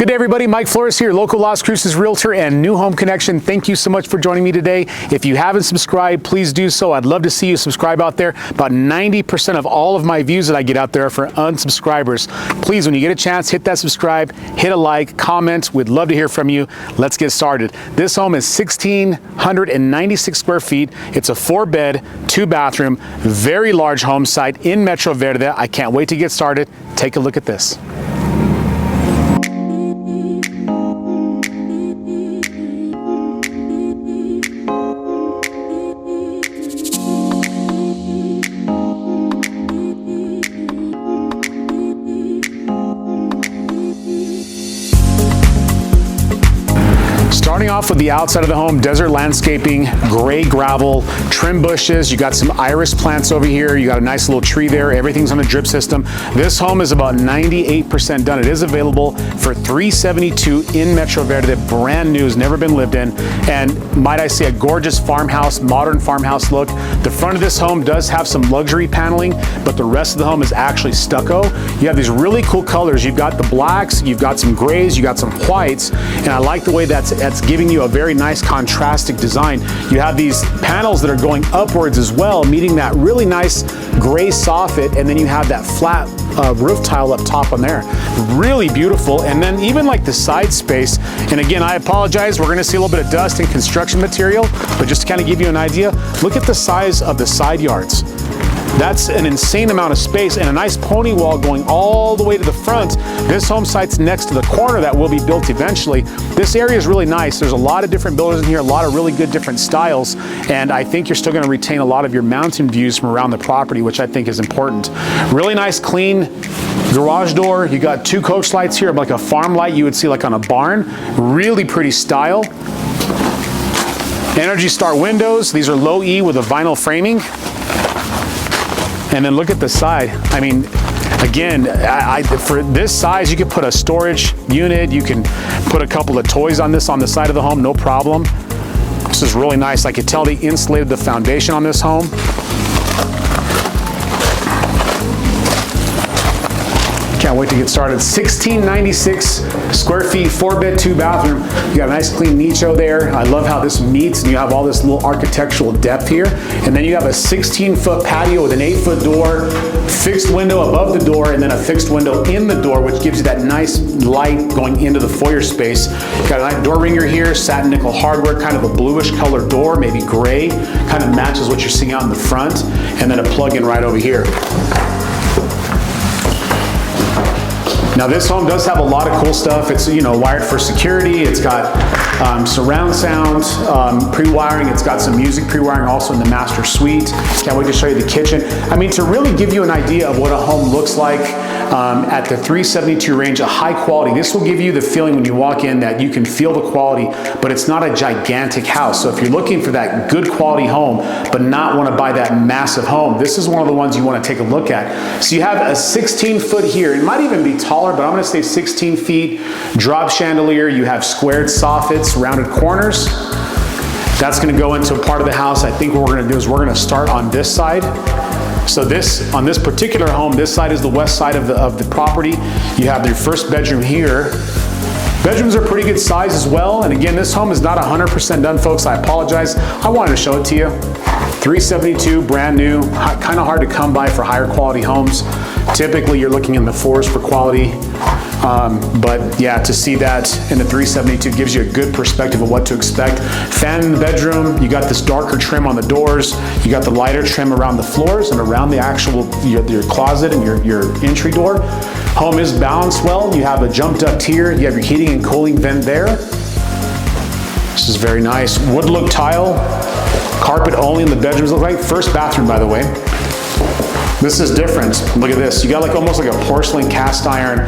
Good day, everybody. Mike Flores here, local Las Cruces Realtor and New Home Connection. Thank you so much for joining me today. If you haven't subscribed, please do so. I'd love to see you subscribe out there. About 90% of all of my views that I get out there are for unsubscribers. Please, when you get a chance, hit that subscribe, hit a like, comment. We'd love to hear from you. Let's get started. This home is 1,696 square feet. It's a 4-bed, 2-bathroom, very large home site in Metro Verde. I can't wait to get started. Take a look at this. Starting off with the outside of the home, desert landscaping, gray gravel, trim bushes. You got some iris plants over here. You got a nice little tree there. Everything's on a drip system. This home is about 98% done. It is available for $372 in Metro Verde. Brand new, has never been lived in. And might I say, a gorgeous farmhouse, modern farmhouse look. The front of this home does have some luxury paneling, but the rest of the home is actually stucco. You have these really cool colors. You've got the blacks, you've got some grays, you got some whites, and I like the way that's giving you a very nice contrastic design. You have these panels that are going upwards as well, meeting that really nice gray soffit, and then you have that flat roof tile up top on there. Really beautiful. And then even like the side space, and again, I apologize, we're gonna see a little bit of dust and construction material, but just to kind of give you an idea, look at the size of the side yards. That's an insane amount of space and a nice pony wall going all the way to the front. This home site's next to the corner that will be built eventually. This area is really nice. There's a lot of different builders in here, a lot of really good different styles, and I think you're still gonna retain a lot of your mountain views from around the property, which I think is important. Really nice, clean garage door. You got 2 coach lights here, like a farm light you would see like on a barn. Really pretty style. Energy Star windows. These are low E with a vinyl framing. And then look at the side. I mean, again, for this size, you could put a storage unit. You can put a couple of toys on this on the side of the home, no problem. This is really nice. I could tell they insulated the foundation on this home. Can't wait to get started. 1,696 square feet, 4-bed, 2-bathroom. You got a nice clean nicho there. I love how this meets, and you have all this little architectural depth here. And then you have a 16-foot patio with an 8-foot door, fixed window above the door, and then a fixed window in the door, which gives you that nice light going into the foyer space. You got a nice door ringer here, satin nickel hardware, kind of a bluish colored door, maybe gray, kind of matches what you're seeing out in the front, and then a plug-in right over here. Now this home does have a lot of cool stuff. It's, you know, wired for security. It's got surround sound, pre-wiring. It's got some music pre-wiring also in the master suite. Can't wait to show you the kitchen. I mean, to really give you an idea of what a home looks like at the 372 range, a high quality. This will give you the feeling when you walk in that you can feel the quality, but it's not a gigantic house. So if you're looking for that good quality home, but not want to buy that massive home, this is one of the ones you want to take a look at. So you have a 16-foot here. It might even be taller, but I'm going to say 16 feet, drop chandelier. You have squared soffits, rounded corners. That's going to go into a part of the house. I think what we're going to do is we're going to start on this side. So on this particular home, this side is the west side of the property. You have your first bedroom here. Bedrooms are pretty good size as well. And again, this home is not 100% done, folks. I apologize. I wanted to show it to you. 372, brand new, kind of hard to come by for higher quality homes. Typically, you're looking in the 4s for quality. But yeah, to see that in the 372 gives you a good perspective of what to expect. Fan in the bedroom, you got this darker trim on the doors, you got the lighter trim around the floors and around the actual, your closet and your entry door. Home is balanced well. You have a jump duct here, you have your heating and cooling vent there. This is very nice. Wood look tile, carpet only in the bedrooms. Look like first bathroom, by the way. This is different. Look at this. You got like almost like a porcelain cast iron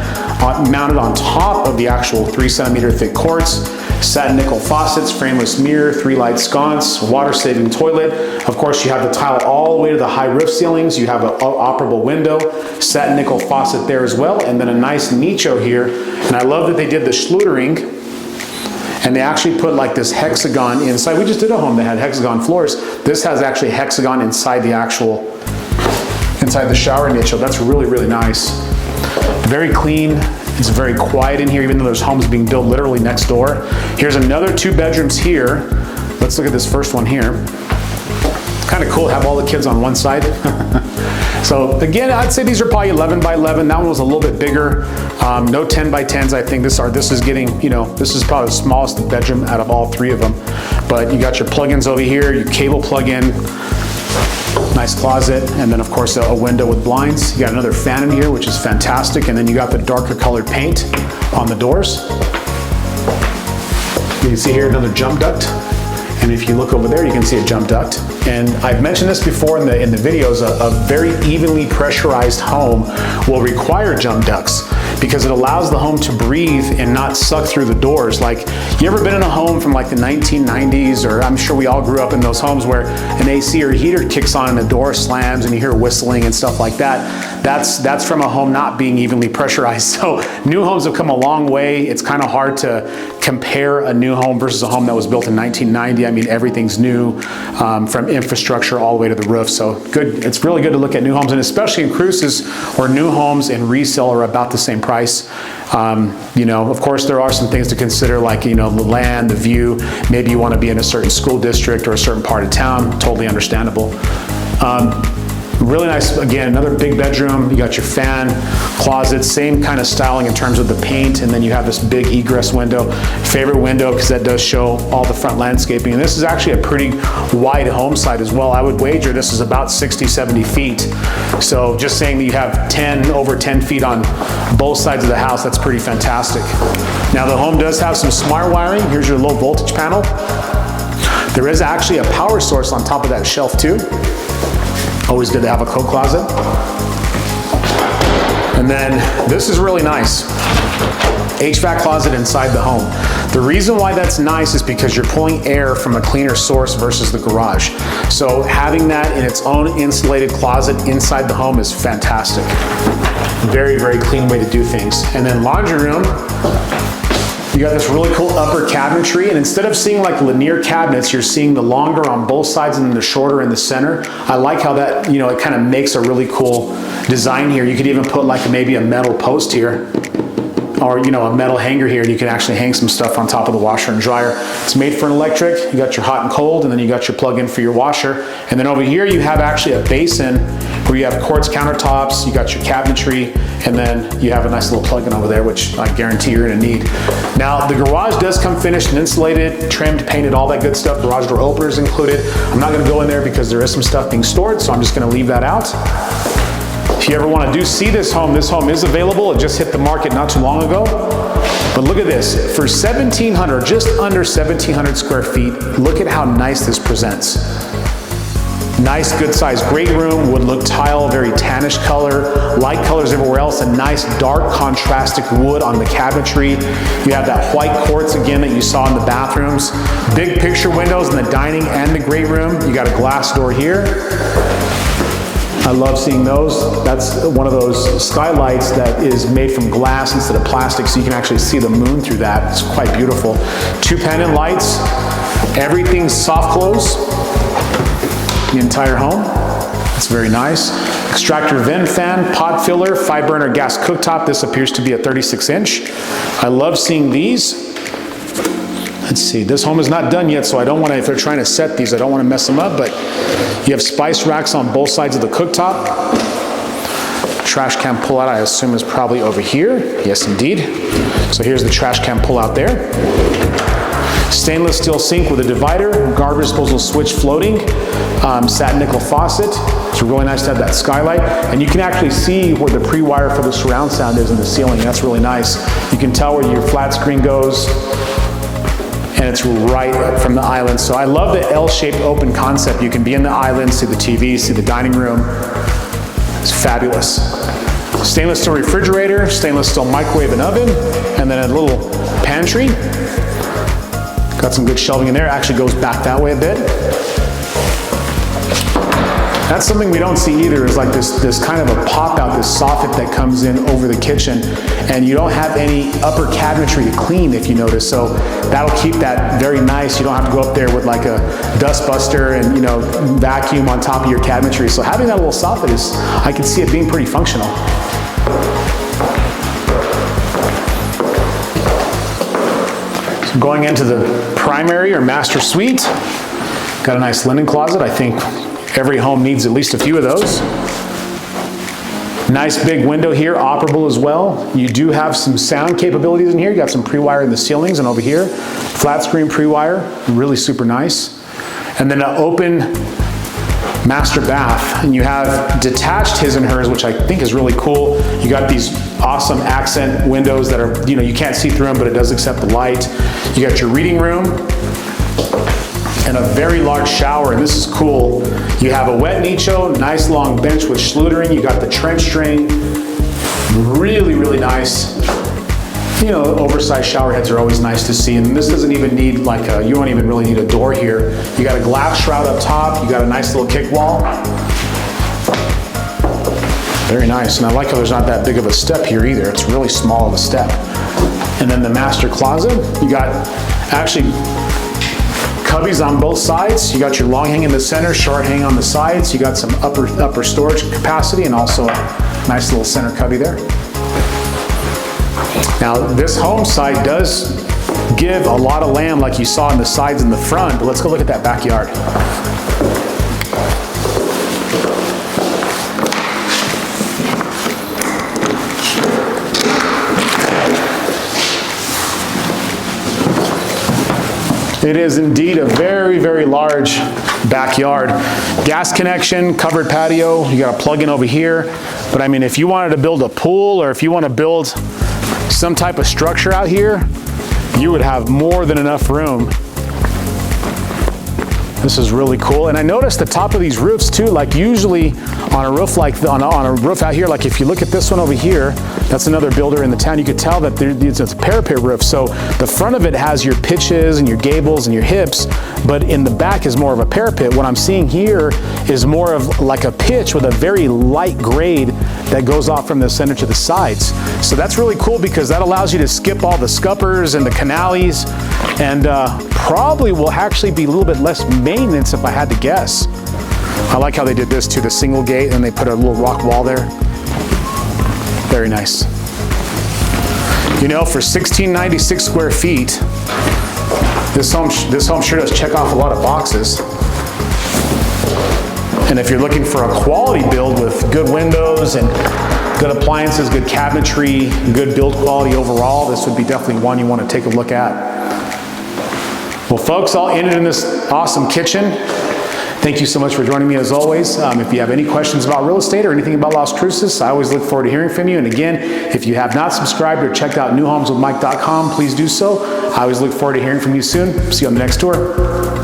mounted on top of the actual 3-centimeter thick quartz. Satin nickel faucets, frameless mirror, 3-light sconce, water-saving toilet. Of course, you have the tile all the way to the high roof ceilings. You have an operable window, satin nickel faucet there as well, and then a nice nicho here. And I love that they did the schluttering, and they actually put like this hexagon inside. We just did a home that had hexagon floors. This has actually hexagon inside the shower niche. So that's really, really nice. Very clean, It's very quiet in here, even though there's homes being built literally next door. Here's another 2 bedrooms here. Let's look at this first one here. It's kind of cool to have all the kids on one side. So again, I'd say these are probably 11 by 11. That one was a little bit bigger. No 10 by 10s, I think. This is getting, you know, this is probably the smallest bedroom out of all 3 of them. But you got your plugins over here, your cable plug-in, nice closet, and then of course a window with blinds. You got another fan in here, which is fantastic, and then you got the darker colored paint on the doors. You can see here another jump duct, and if you look over there, you can see a jump duct. And I've mentioned this before in the videos, a very evenly pressurized home will require jump ducts because it allows the home to breathe and not suck through the doors. Like, you ever been in a home from like the 1990s, or I'm sure we all grew up in those homes where an AC or heater kicks on and the door slams and you hear whistling and stuff like that? That's from a home not being evenly pressurized. So new homes have come a long way. It's kind of hard to compare a new home versus a home that was built in 1990. I mean, everything's new, from infrastructure all the way to the roof. So good. It's really good to look at new homes, and especially in Cruces where new homes and resale are about the same price. You know, of course, there are some things to consider, like, you know, the land, the view. Maybe you want to be in a certain school district or a certain part of town. Totally understandable. Really nice, again, another big bedroom. You got your fan, closet, same kind of styling in terms of the paint, and then you have this big egress window. Favorite window because that does show all the front landscaping. And this is actually a pretty wide home site as well. I would wager this is about 60, 70 feet. So just saying that you have over 10 feet on both sides of the house, that's pretty fantastic. Now the home does have some smart wiring. Here's your low voltage panel. There is actually a power source on top of that shelf too. Always good to have a coat closet. And then this is really nice. HVAC closet inside the home. The reason why that's nice is because you're pulling air from a cleaner source versus the garage. So having that in its own insulated closet inside the home is fantastic. Very, very clean way to do things. And then laundry room. You got this really cool upper cabinetry, and instead of seeing like linear cabinets, you're seeing the longer on both sides and then the shorter in the center. I like how that, you know, it kind of makes a really cool design here. You could even put like maybe a metal post here, or, you know, a metal hanger here, and you can actually hang some stuff on top of the washer and dryer. It's made for an electric. You got your hot and cold, and then you got your plug-in for your washer. And then over here you have actually a basin where you have quartz countertops, you got your cabinetry, and then you have a nice little plug-in over there, which I guarantee you're gonna need. Now, the garage does come finished and insulated, trimmed, painted, all that good stuff. Garage door openers included. I'm not gonna go in there because there is some stuff being stored, so I'm just gonna leave that out. If you ever want to see this home is available. It just hit the market not too long ago. But look at this, for 1,700, just under 1,700 square feet, look at how nice this presents. Nice, good size, great room, wood look tile, very tannish color, light colors everywhere else, a nice dark contrastic wood on the cabinetry. You have that white quartz again that you saw in the bathrooms. Big picture windows in the dining and the great room. You got a glass door here. I love seeing those. That's one of those skylights that is made from glass instead of plastic, so you can actually see the moon through that. It's quite beautiful. 2 pendant lights. Everything's soft close. The entire home. That's very nice. Extractor vent fan, pot filler, 5-burner gas cooktop. This appears to be a 36-inch. I love seeing these. Let's see, this home is not done yet, so I don't want to, if they're trying to set these, I don't want to mess them up, but you have spice racks on both sides of the cooktop. Trash can pullout, I assume, is probably over here. Yes, indeed. So here's the trash can pullout there. Stainless steel sink with a divider, garbage disposal switch floating, satin nickel faucet. It's really nice to have that skylight. And you can actually see where the pre-wire for the surround sound is in the ceiling. That's really nice. You can tell where your flat screen goes, and it's right from the island. So I love the L-shaped open concept. You can be in the island, see the TV, see the dining room. It's fabulous. Stainless steel refrigerator, stainless steel microwave and oven, and then a little pantry. Got some good shelving in there. Actually goes back that way a bit. That's something we don't see either, is like this kind of a pop out, this soffit that comes in over the kitchen, and you don't have any upper cabinetry to clean, if you notice, so that'll keep that very nice. You don't have to go up there with like a dust buster and, you know, vacuum on top of your cabinetry. So having that little soffit I can see it being pretty functional. Going into the primary or master suite, got a nice linen closet. I think every home needs at least a few of those. Nice big window here, operable as well. You do have some sound capabilities in here. You got some pre-wire in the ceilings and over here. Flat screen pre-wire, really super nice. And then an open master bath. And you have detached his and hers, which I think is really cool. You got these awesome accent windows that are, you can't see through them, but it does accept the light. You got your reading room and a very large shower, and this is cool. You have a wet nicho, nice long bench with schlootering. You got the trench drain, really, really nice. Oversized shower heads are always nice to see, and this doesn't even need you don't even really need a door here. You got a glass shroud up top, you got a nice little kick wall. Very nice, and I like how there's not that big of a step here either. It's really small of a step. And then the master closet, you got actually cubbies on both sides. You got your long hang in the center, short hang on the sides. You got some upper storage capacity and also a nice little center cubby there. Now this home site does give a lot of land like you saw on the sides and the front, but let's go look at that backyard. It is indeed a very, very large backyard. Gas connection, covered patio, you got a plug-in over here. But I mean, if you wanted to build a pool or if you want to build some type of structure out here, you would have more than enough room. This is really cool. And I noticed the top of these roofs too, like usually on a roof on a roof out here, like if you look at this one over here, that's another builder in the town, you could tell that it's a parapet roof. So the front of it has your pitches and your gables and your hips, but in the back is more of a parapet. What I'm seeing here is more of like a pitch with a very light grade that goes off from the center to the sides. So that's really cool because that allows you to skip all the scuppers and the canales, and probably will actually be a little bit less maintenance if I had to guess. I like how they did this too, the single gate, and they put a little rock wall there. Very nice. For 1696 square feet, this home sure does check off a lot of boxes. And if you're looking for a quality build with good windows and good appliances, good cabinetry, good build quality overall, this would be definitely one you want to take a look at. Well, folks, I'll end it in this awesome kitchen. Thank you so much for joining me as always. If you have any questions about real estate or anything about Las Cruces, I always look forward to hearing from you. And again, if you have not subscribed or checked out newhomeswithmike.com, please do so. I always look forward to hearing from you soon. See you on the next tour.